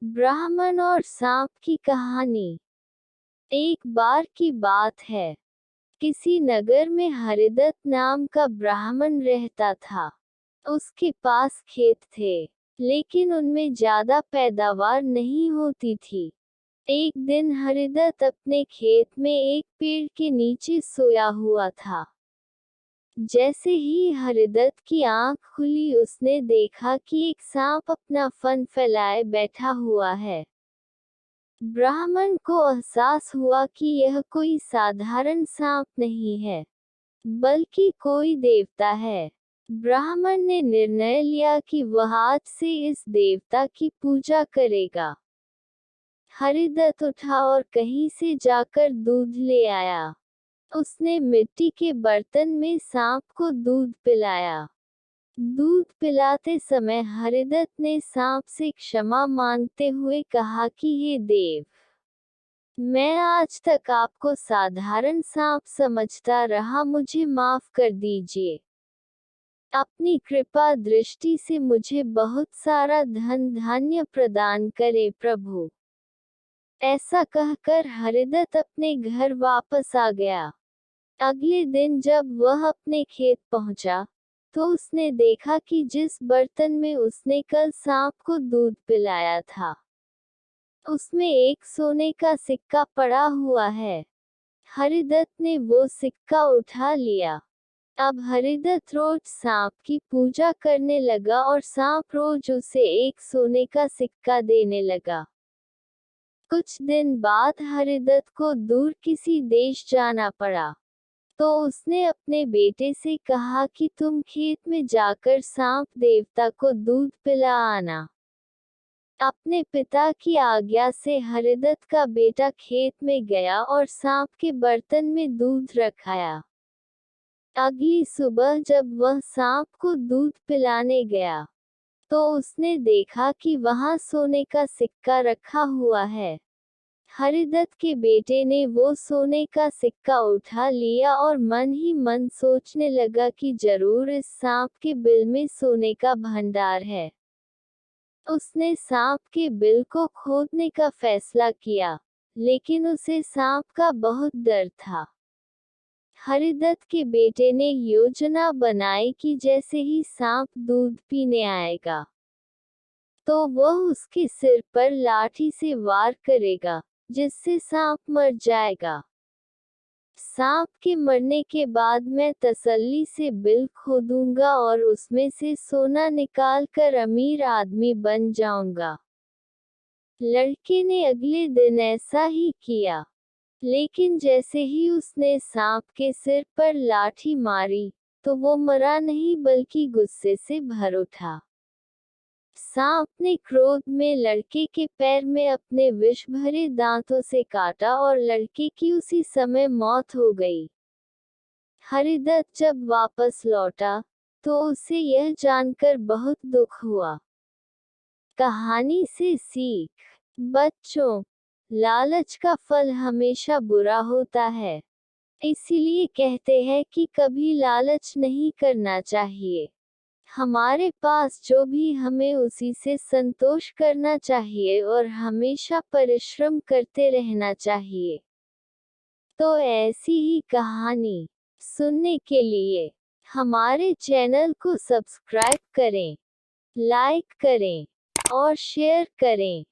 ब्राह्मण और सांप की कहानी। एक बार की बात है, किसी नगर में हरिदत्त नाम का ब्राह्मण रहता था। उसके पास खेत थे, लेकिन उनमें ज्यादा पैदावार नहीं होती थी। एक दिन हरिदत्त अपने खेत में एक पेड़ के नीचे सोया हुआ था। जैसे ही हरिदत्त की आंख खुली, उसने देखा कि एक सांप अपना फन फैलाए बैठा हुआ है। ब्राह्मण को एहसास हुआ कि यह कोई साधारण सांप नहीं है, बल्कि कोई देवता है। ब्राह्मण ने निर्णय लिया कि वह आज से इस देवता की पूजा करेगा। हरिदत्त उठा और कहीं से जाकर दूध ले आया। उसने मिट्टी के बर्तन में सांप को दूध पिलाया। दूध पिलाते समय हरिदत्त ने सांप से क्षमा मांगते हुए कहा कि हे देव, मैं आज तक आपको साधारण सांप समझता रहा, मुझे माफ कर दीजिए। अपनी कृपा दृष्टि से मुझे बहुत सारा धन धान्य प्रदान करे प्रभु। ऐसा कहकर हरिदत्त अपने घर वापस आ गया। अगले दिन जब वह अपने खेत पहुंचा, तो उसने देखा कि जिस बर्तन में उसने कल सांप को दूध पिलाया था, उसमें एक सोने का सिक्का पड़ा हुआ है। हरिदत्त ने वो सिक्का उठा लिया। अब हरिदत्त रोज सांप की पूजा करने लगा और सांप रोज उसे एक सोने का सिक्का देने लगा। कुछ दिन बाद हरिदत्त को दूर किसी देश जाना पड़ा, तो उसने अपने बेटे से कहा कि तुम खेत में जाकर सांप देवता को दूध पिला आना। अपने पिता की आज्ञा से हरिदत्त का बेटा खेत में गया और सांप के बर्तन में दूध रखाया। अगली सुबह जब वह सांप को दूध पिलाने गया, तो उसने देखा कि वहां सोने का सिक्का रखा हुआ है। हरिदत्त के बेटे ने वो सोने का सिक्का उठा लिया और मन ही मन सोचने लगा कि जरूर इस सांप के बिल में सोने का भंडार है। उसने सांप के बिल को खोदने का फैसला किया, लेकिन उसे सांप का बहुत डर था। हरिदत्त के बेटे ने योजना बनाई कि जैसे ही सांप दूध पीने आएगा, तो वह उसके सिर पर लाठी से वार करेगा, जिससे सांप मर जाएगा। सांप के मरने के बाद मैं तसल्ली से बिल खोदूंगा और उसमें से सोना निकाल कर अमीर आदमी बन जाऊंगा। लड़के ने अगले दिन ऐसा ही किया, लेकिन जैसे ही उसने सांप के सिर पर लाठी मारी, तो वो मरा नहीं बल्कि गुस्से से भर उठा। सांप ने क्रोध में लड़के के पैर में अपने विष भरे दांतों से काटा और लड़के की उसी समय मौत हो गई। हरिदत्त जब वापस लौटा, तो उसे यह जानकर बहुत दुख हुआ। कहानी से सीख। बच्चों, लालच का फल हमेशा बुरा होता है। इसीलिए कहते हैं कि कभी लालच नहीं करना चाहिए। हमारे पास जो भी हमें उसी से संतोष करना चाहिए और हमेशा परिश्रम करते रहना चाहिए। तो ऐसी ही कहानी सुनने के लिए हमारे चैनल को सब्सक्राइब करें, लाइक करें और शेयर करें।